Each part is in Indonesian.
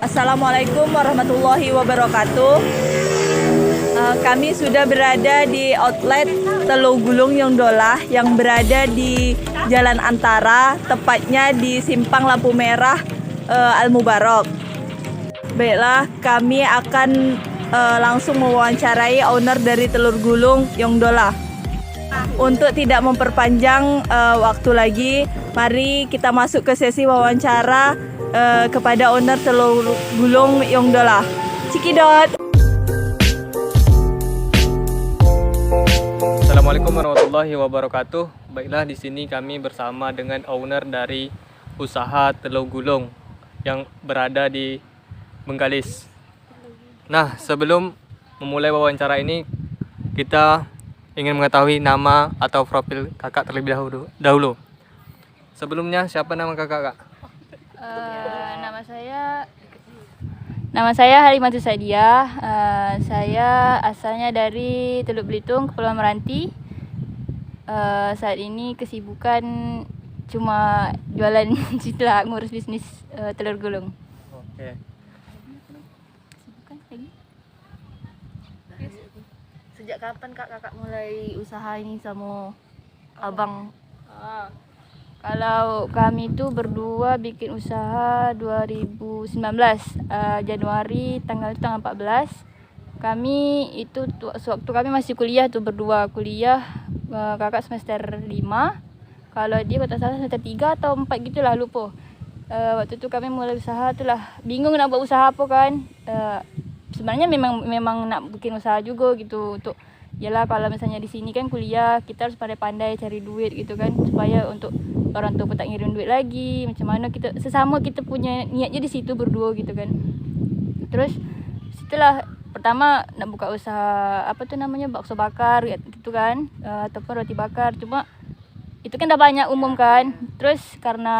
Assalamualaikum warahmatullahi wabarakatuh. Kami sudah berada di outlet Teluk Gulung Yongdolah yang berada di Jalan Antara, tepatnya di Simpang Lampu Merah Al Mubarak. Baiklah, kami akan langsung mewawancarai owner dari Teluk Gulung Yongdolah. Untuk tidak memperpanjang waktu lagi, mari kita masuk ke sesi wawancara kepada owner Teluk Gulung Yongdolah. Cikidot. Assalamualaikum warahmatullahi wabarakatuh. Baiklah, di sini kami bersama dengan owner dari usaha Teluk Gulung yang berada di Bengkalis. Nah, sebelum memulai wawancara ini, kita ingin mengetahui nama atau profil kakak terlebih dahulu. Sebelumnya, siapa nama kakak, Kak? Nama saya Halimatus Sadiah. Saya asalnya dari Teluk Belitung, Kepulauan Meranti. Saat ini kesibukan cuma jualan cita, ngurus bisnis telur gulung. Oke. Sejak kapan kakak mulai usaha ini sama abang? Kalau kami tuh berdua bikin usaha 2019 Januari tanggal 14. Kami itu sewaktu kami masih kuliah tuh berdua kuliah, kakak semester 5. Kalau dia kalau tak salah semester 3 atau 4 gitulah, lupa. Waktu itu kami mulai usaha tuh lah, bingung nak buat usaha apa kan. Sebenarnya memang nak bikin usaha juga gitu untuk yalah, kalau misalnya di sini kan kuliah kita harus pandai-pandai cari duit gitu kan, supaya untuk orang tua pun tak ngirim duit lagi. Macam mana kita sesama kita punya niatnya di situ berdua gitu kan. Terus setelah pertama nak buka usaha apa tuh namanya bakso bakar gitu kan, ataupun roti bakar, cuma itu kan dah banyak umum kan. Terus karena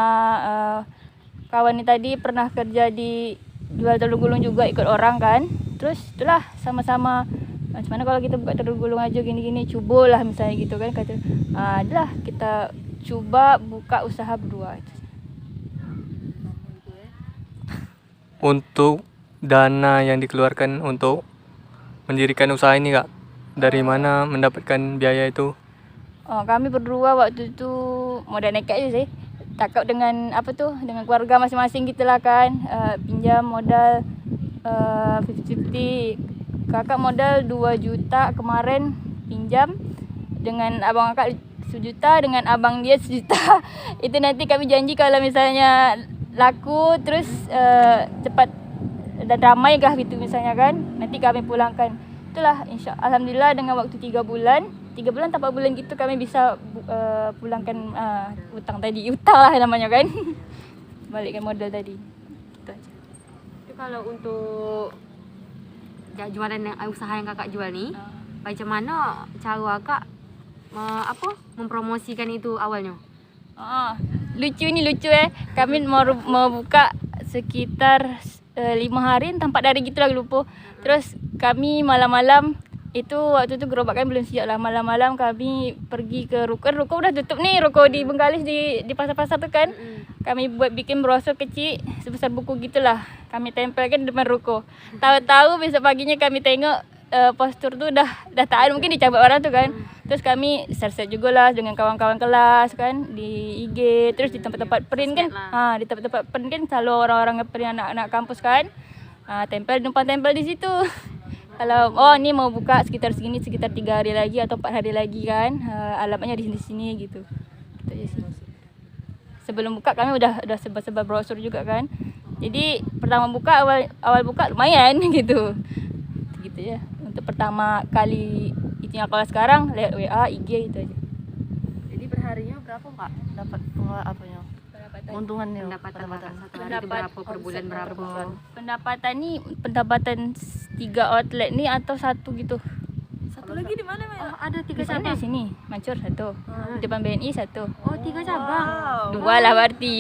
kawan ni tadi pernah kerja di jual telur gulung juga ikut orang kan. Terus itulah sama-sama macam mana kalau kita buka telur gulung aja gini-gini, cubalah misalnya gitu kan, kata adalah kita cuba buka usaha berdua. Untuk dana yang dikeluarkan untuk mendirikan usaha ini, Kak, dari mana mendapatkan biaya itu? Kami berdua waktu itu modal nekat je sih. Takut dengan apa tuh, dengan keluarga masing-masing gitulah kan. Pinjam modal 50-50. Kakak modal 2 juta kemarin pinjam, dengan abang kakak 1 juta, dengan abang dia 1 juta. Itu nanti kami janji kalau misalnya laku terus cepat dan ramai kah gitu misalnya kan, nanti kami pulangkan. Itulah alhamdulillah dengan waktu 3 bulan atau 4 bulan gitu kami bisa pulangkan utang lah namanya kan. Balikkan modal tadi. Itu aja. Itu kalau untuk jualan usaha yang kakak jual nih, macam mana cara kakak mempromosikan itu awalnya? Lucu kami mau buka sekitar 5 hari entah 4 hari gitu lah, lupa. Terus kami malam-malam itu, waktu itu gerobak kami belum siap lah, malam-malam kami pergi ke ruko udah tutup nih, ruko di Bengkalis di pasar-pasar tu kan. Kami bikin brosur kecil sebesar buku gitulah, kami tempelkan di depan ruko. Tahu-tahu besok paginya kami tengok postur tu dah tak ada, mungkin dicabut orang tu kan. Terus kami share juga lah dengan kawan-kawan kelas kan di IG, terus di tempat-tempat print kan. Di tempat-tempat print kan selalu orang-orang ngeprint anak-anak kampus kan. Tempel di situ. Kalau ni mau buka sekitar 3 hari lagi atau 4 hari lagi kan. Alamatnya di sini gitu. Gitu aja sih. Sebelum buka kami udah sebar brosur juga kan. Jadi pertama buka awal buka lumayan gitu. Gitu ya. Untuk pertama kali itu yang kalau sekarang lewat WA, IG gitu aja. Jadi perharinya berapa Kak dapat apanya? Keuntungannya, pendapatan satu hari itu berapa, per bulan berapa? Pendapatan 3 outlet ni atau satu gitu. Satu lagi di mana? Ada 3 Di sana cabang. di sini, Mancur satu. Depan BNI satu. 3 cabang. 2 lah berarti.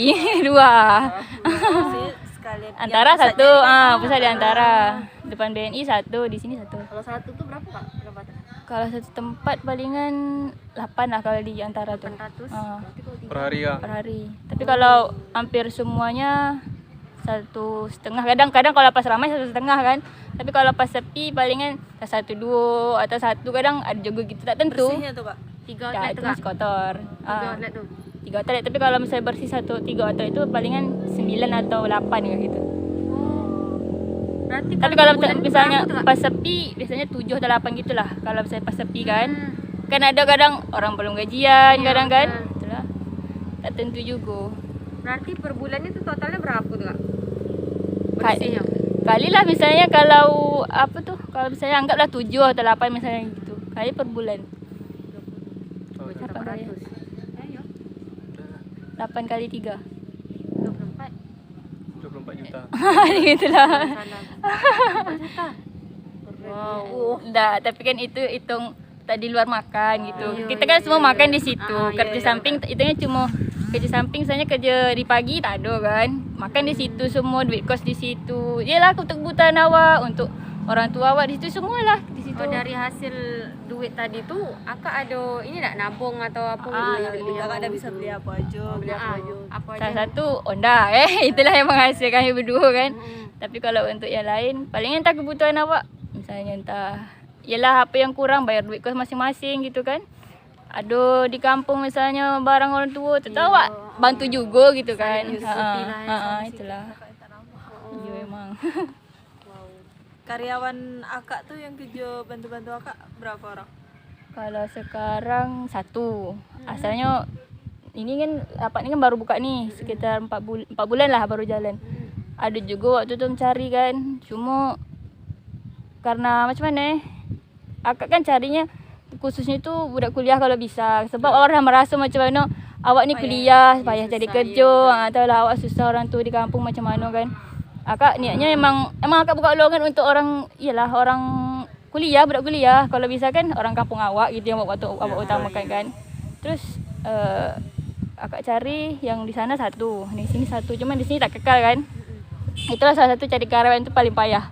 2. Antara satu, pusat di antara. Depan BNI satu, di sini satu. Kalau satu tuh berapa Kak pendapatan? Kalau satu tempat palingan 8 lah kalau di antara tu. 800. Per hari ya. Per hari. Tapi kalau hampir semuanya 1,5. Kadang-kadang kalau pas ramai 1,5 kan. Tapi kalau pas sepi palingan 1,2 atau 1, kadang ada juga gitu, tak tentu. Bersihnya tuh Kak. 3 Ya, outlet itu tu Kak. masih kotor. 3 outlet tu. 3 outlet, tapi kalau misalnya bersih 3 outlet itu palingan 9 atau 8 gitu. Berarti Tapi kalau bulan tu misalnya berapa tu, Kak? pas sepi biasanya 7 atau 8 gitulah. Kalau misalnya pas sepi kan. Kan ada kadang orang belum gajian, Ya, kadang kan. betul. Itulah. Tak tentu juga. Berarti per bulannya tu totalnya berapa tu Kak? Ka- Bersihnya. Kali lah misalnya kalau apa tuh? Kalau misalnya anggaplah 7 atau 8 misalnya gitu. Kali per bulan. Oh, iya. 800. Ya. 8 kali 3. 24. 24 juta. Gitulah. Salam. 4 juta. Wow. Dah, tapi kan itu hitung tak di luar makan gitu. Iya, Kita kan iya, semua iya. makan di situ. Ah, iya, Kerja iya, samping hitungnya cuma kerja samping, misalnya kerja di pagi tak ada kan. Makan di situ semua, duit kos di situ. Yalah untuk kebutuhan awak, untuk orang tua awak di situ semualah di situ. Oh, dari hasil duit tadi tu akak ada ini tak nabung atau apa gitu? Kakak dah bisa beli apa aja. Beli apa aja. Apa aja? Salah satu Honda itulah yang menghasilkan kami berdua kan. Mm-mm. Tapi kalau untuk yang lain, paling entah kebutuhan awak. Misalnya entah, yalah apa yang kurang, bayar duit kos masing-masing gitu kan. Ada di kampung misalnya barang orang tua, tu tahu awak bantu juga gitu kan. Saling nyusupi lah ya, sama Itulah. Ya memang. Karyawan akak tuh yang kerja bantu-bantu akak berapa orang? Kalau sekarang 1. Asalnya ini kan rapat ni kan baru buka ni, sekitar 4 bulan lah baru jalan. Ada juga waktu tu mencari kan. Cuma karena macam mana akak kan carinya khususnya tu budak kuliah kalau bisa. Sebab orang merasa macam mana awak ni kuliah, payah cari kerja. Tahu lah awak susah orang tu di kampung macam mana kan. Akak niatnya memang akak buka lowongan untuk orang, iyalah orang kuliah, budak kuliah. Kalau bisa kan orang kampung awak gitu yang waktu awak utamakan kan. Terus akak cari yang di sana 1, di sini 1. Cuma di sini tak kekal kan. Itulah salah satu cari karyawan itu paling payah.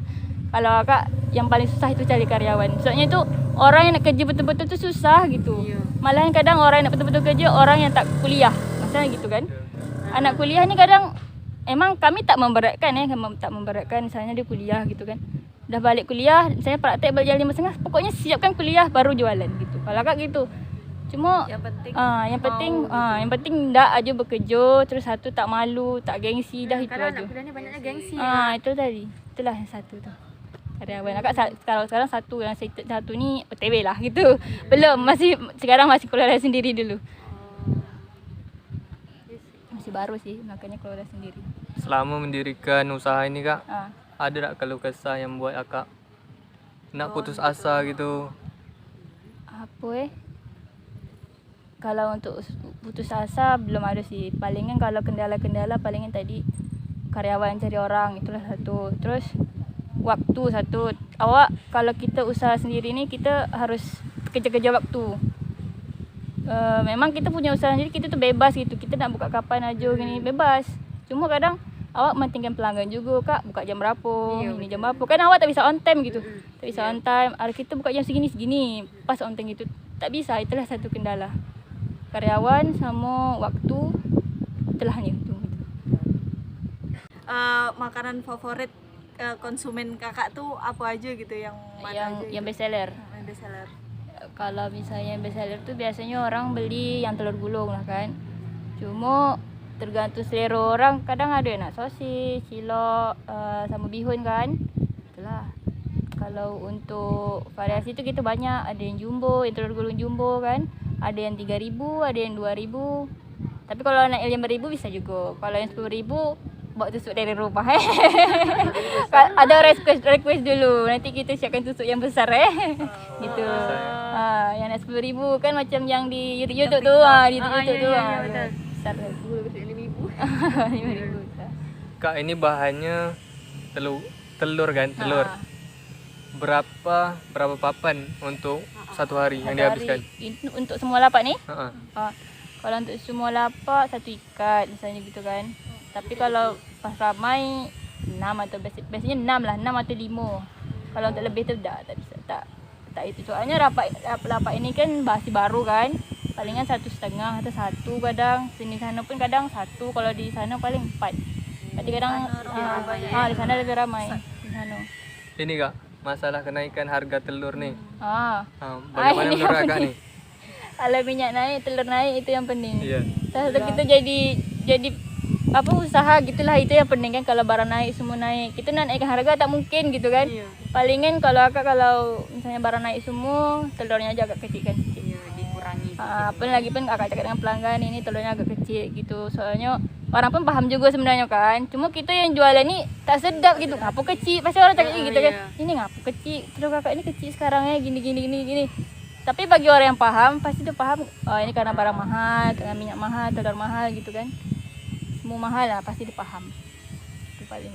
Kalau akak yang paling susah itu cari karyawan. Soalnya itu orang yang nak kerja betul-betul tu susah gitu. Ya. Malahan kadang orang yang nak betul-betul kerja orang yang tak kuliah. Masalah gitu kan. Anak kuliah ni kadang emang kami tak memberatkan tak memberatkan misalnya dia kuliah gitu kan. Dah balik kuliah, saya praktek balik jam 5.30, pokoknya siapkan kuliah baru jualan gitu. Kalau akak gitu. Cuma Yang penting yang penting dak aja bekerja, terus satu tak malu, tak gengsi, dah itu Kadang aja. anak kuliah ni banyaknya gengsi. Itu tadi. Itulah yang satu tu. Karyawan akak sekarang 1 yang satu ni OTW lah gitu. Belum, sekarang masih keluar sendiri dulu. Masih baru sih, makanya keluar sendiri. Selama mendirikan usaha ini Kak, Ah. ada tak keluh kesah yang buat akak nak putus asa gitu? Apa kalau untuk putus asa belum ada sih. Palingan kalau kendala-kendala palingan tadi karyawan cari orang, itulah satu. Terus waktu satu. Awak kalau kita usaha sendiri ni kita harus kerja-kerja waktu. Memang kita punya usaha sendiri, kita tu bebas gitu. Kita nak buka kapan aja gini bebas. Cuma kadang awak mentingkan pelanggan juga, Kak. Buka jam berapa, ini jam berapa. Kan awak tak bisa on time gitu. Tak bisa on time. Ada kita buka jam segini. Pas on time gitu. Tak bisa. Itulah satu kendala. Karyawan sama waktu. Itulah hanya itu. Makanan favorit konsumen kakak tuh apa aja gitu yang mana aja Yang gitu? best seller. Yang best seller. Kalau misalnya best seller tu biasanya orang beli yang telur gulung lah kan. Cuma tergantung selera orang, kadang ada yang nak sosis, cilok, sama bihun kan. Itulah. Kalau untuk variasi tu kita banyak, ada yang jumbo, yang telur gulung jumbo kan. Ada yang 3,000, ada yang 2,000. Tapi kalau nak yang 5,000 bisa juga. Kalau yang 10,000 bawa tusuk dari rumah Ada request dulu. Nanti kita siapkan tusuk yang besar gitu. Yang nak 10,000 kan macam yang di YouTube tu. Di YouTube tu. betul. Besar. 5,000. Kak, ini bahannya telur kan? Telur. Berapa papan untuk satu hari yang dihabiskan? Untuk semua lapak ni? Ha. Kalau untuk semua lapak 1 ikat misalnya gitu kan. Tapi kalau pas ramai 6 atau biasanya 6 lah, 6 atau 5. Kalau untuk lebih tu tak bisa. Tak tak itu. Soalnya lapak ini kan masih baru kan. Palingan 1,5 atau 1 kadang. Sini sana pun kadang 1, kalau di sana paling 4. Jadi kadang di sana lebih ramai di sana. Ini Kak, masalah kenaikan harga telur nih. Bagaimana Ini menurut yang Kakak penting. nih? Kalau minyak naik, telur naik itu yang penting. Iya. Satu kita jadi apa usaha gitulah, itu yang penting kan. Kalau barang naik semua naik, kita nak naikkan harga tak mungkin gitu kan. Iya. Palingan kalau misalnya barang naik semua, telurnya aja agak kecil kan. Iya, dikurangi. Apalagi pun akak cakap dengan pelanggan ini telurnya agak kecil gitu. Soalnya orang pun paham juga sebenarnya kan. Cuma kita yang jualan ni tak sedap gitu. Ngapa kecil? Pasti orang cakap gitu kan. Ini ngapa kecil? Telur kakak ini kecil sekarang ya gini. Tapi bagi orang yang paham, pasti dia paham, oh ini karena barang mahal, karena minyak mahal, telur mahal gitu kan. Semua mahal lah, pasti dia paham. Itu paling.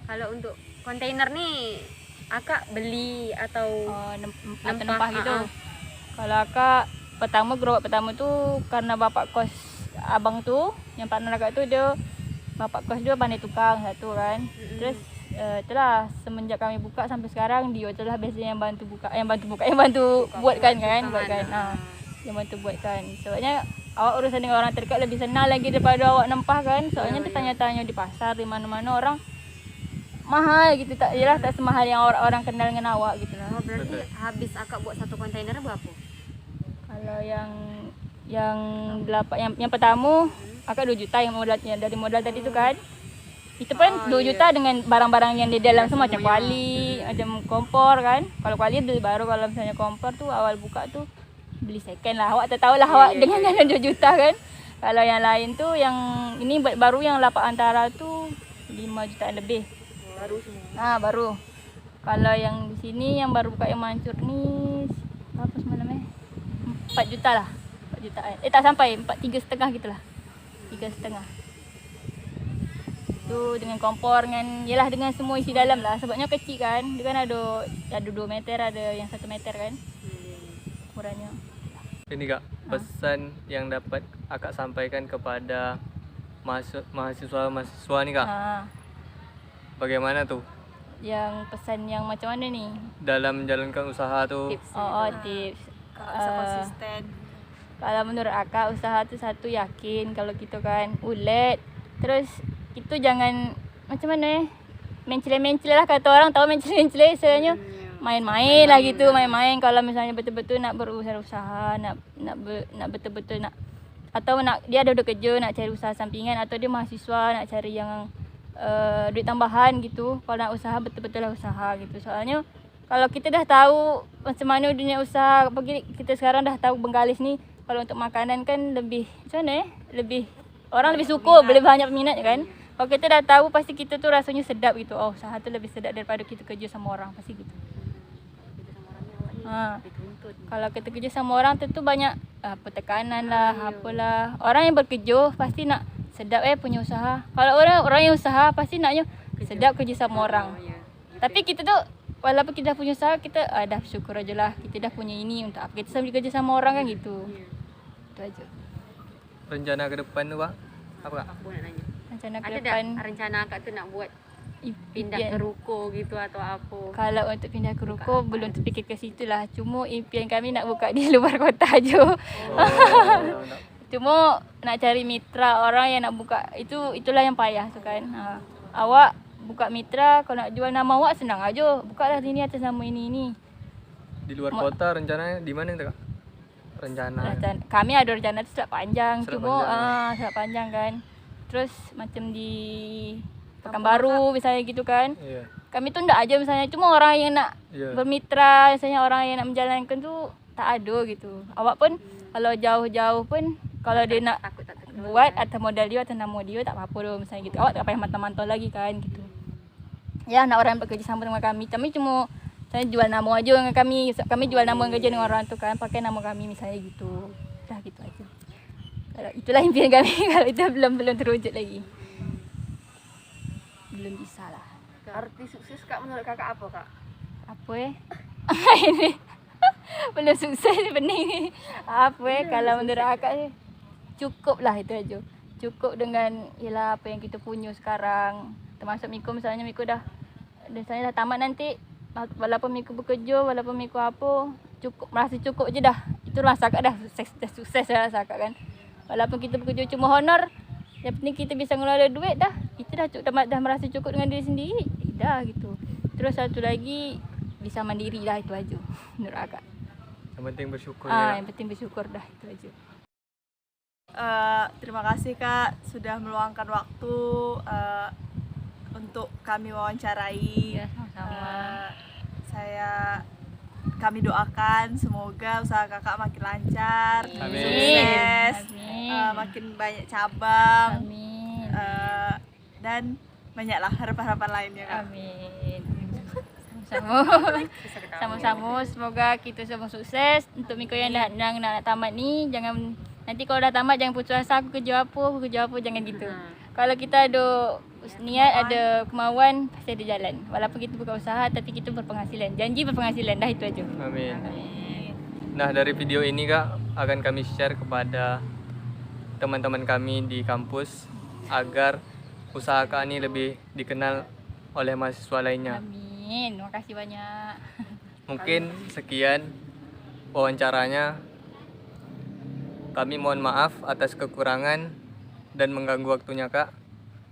Kalau untuk kontainer nih akak beli atau Nempah gitu. Kalau akak gerobak pertama tu karena bapak kos abang tu, yang partner akak tu dia bapak kos dia pandai tukang satu kan. Terus itulah semenjak kami buka sampai sekarang dia itulah biasanya yang bantu buatkan. Yang bantu buatkan. Soalnya awak urusan dengan orang terdekat lebih senang lagi daripada awak nempah kan. Soalnya tanya-tanya di pasar di mana-mana orang mahal gitu, tak semahal yang orang kenal dengan awak gitu lah. Oh, berarti habis akak buat satu kontainer berapa? Kalau yang pertama akak 2 juta yang modalnya dari modal tadi tu kan. Itu pun 2 juta dengan barang-barang yang di dalam semua macam kuali, macam kompor kan. Kalau kuali beli baru, kalau misalnya kompor tu awal buka tu beli second lah. Awak tak tahulah awak dengan dana 2 juta kan. Kalau yang lain tu yang ini baru yang lapak antara tu 5 jutaan lebih. Baru semua. Baru. Kalau yang di sini yang baru buka yang Mancur ni apa namanya? 4 juta lah. 4 jutaan. Tak sampai 3,5 gitulah. 3,5. Tu dengan kompor dengan semua isi dalam lah. Sebabnya kecil kan. Dia kan ada 2 meter, ada yang 1 meter kan. Ukurannya. Ini Kak, pesan yang dapat akak sampaikan kepada mahasiswa nih Kak. Bagaimana tuh? Yang pesan yang macam mana ni? Dalam menjalankan usaha tuh. Tips. Bisa konsisten. Kalau menurut akak usaha tu satu yakin kalau kita kan ulet. Terus itu jangan macam mana mencele-mencele lah, kata orang tahu mencele-mencele sebenarnya main-main lah gitu, main-main. Kalau misalnya betul-betul nak berusaha, nak betul-betul nak, atau nak dia ada kerja nak cari usaha sampingan, atau dia mahasiswa nak cari yang duit tambahan gitu. Kalau nak usaha betul-betul lah usaha gitu. Soalnya kalau kita dah tahu macam mana dunia usaha, kita sekarang dah tahu Bengkalis ni kalau untuk makanan kan lebih macam mana orang lebih suka, boleh banyak peminat kan. Kalau kita dah tahu pasti kita tu rasanya sedap gitu. Oh, usaha tu lebih sedap daripada kita kerja sama orang, pasti gitu. Kalau kita kerja sama orang tentu banyak tekanan lah, apalah. Orang yang bekerja pasti nak sedap punya usaha. Kalau orang yang usaha pasti naknya sedap kerja sama orang. Tapi kita tu walaupun kita dah punya usaha, kita dah bersyukur aje lah. Kita dah punya ini untuk apa kita sambil kerja sama orang kan gitu. Itu aja. Rencana ke depan tu Kak? Apa Kak? Aku nak nanya. Rencana ke Ada depan tak rencana akak tu nak buat pindah ke ruko gitu atau apa? Kalau untuk pindah ke ruko belum terfikir ke situ lah. Cuma impian kami nak buka di luar kota je. Cuma nak cari mitra orang yang nak buka itulah yang payah tu kan. Awak buka mitra, kalau nak jual nama awak senang aja. Bukalah sini atas nama ini. Di luar kota rencananya di mana tu Kak? Rencana. Kami ada rencana tu selat panjang. Selat Panjang kan. Terus macam di Pekanbaru misalnya gitu kan. Iya. Kami tu ndak aja misalnya, cuma orang yang nak bermitra, misalnya orang yang nak menjalankan tu tak ada gitu. Awak pun kalau jauh-jauh pun kalau dia nak takut buat atau modal dia atau nama dia tak apa-apa tu misalnya gitu. Awak tak payah mantau-mantau lagi kan gitu. Ya, nak orang yang bekerja sama dengan kami. Kami cuma saya jual nama aja dengan kami. Kami jual nama kerja dengan orang tu kan, pakai nama kami misalnya gitu. Dah gitu aja. Kalau itulah impian kami. Kalau itu belum terwujud lagi. Belum bisa lah. Arti sukses Kak menurut kakak apa Kak? Apa ini belum sukses pening ni. Apa kalau menurut akak ni cukup lah, itu aja. Cukup dengan apa yang kita punya sekarang. Termasuk Miko, misalnya Miko dah tamat nanti, walaupun Miko bekerja, walaupun Miko apa, cukup, merasa cukup je dah. Itu rasa akak dah sukses dah rasa akak kan. Walaupun kita bekerja cuma honor, yang penting kita bisa ngelola duit dah. Kita dah merasa cukup dengan diri sendiri. Dah gitu. Terus satu lagi bisa mandiri dah, itu aja menurut akak. Yang penting bersyukur ya. Yang penting bersyukur dah, itu aja. Terima kasih Kak sudah meluangkan waktu untuk kami wawancarai. Ya, sama-sama. Kami doakan semoga usaha kakak makin lancar, Amin. sukses, Amin. makin banyak cabang, Amin. dan banyaklah harapan-harapan lainnya Kak. Amin. Sama-sama. Semoga kita semua sukses. Untuk Miko yang nak tamat ni, jangan nanti kalau dah tamat jangan putus asa, aku kerja apa, jangan gitu. Kalau kita ada niat, ada kemauan, pasti ada jalan. Walaupun kita buka usaha tapi kita berpenghasilan. Janji berpenghasilan, dah itu aja. Amin. Nah, dari video ini Kak akan kami share kepada teman-teman kami di kampus agar usaha Kak ini lebih dikenal oleh mahasiswa lainnya. Amin. Terima kasih banyak. Mungkin sekian wawancaranya. Kami mohon maaf atas kekurangan dan mengganggu waktunya Kak.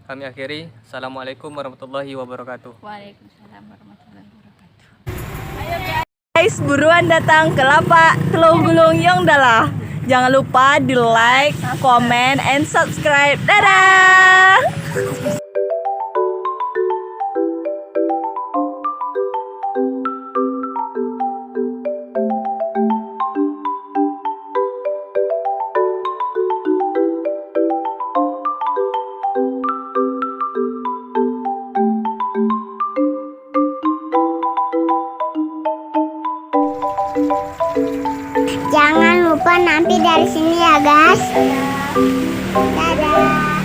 Kami akhiri. Assalamualaikum warahmatullahi wabarakatuh. Waalaikumsalam warahmatullahi wabarakatuh. Guys, buruan datang ke lapak Teluk Gulung Yongdala. Jangan lupa di like, comment, and subscribe. Dadah! Jangan lupa mampir dari sini ya guys. Dadah.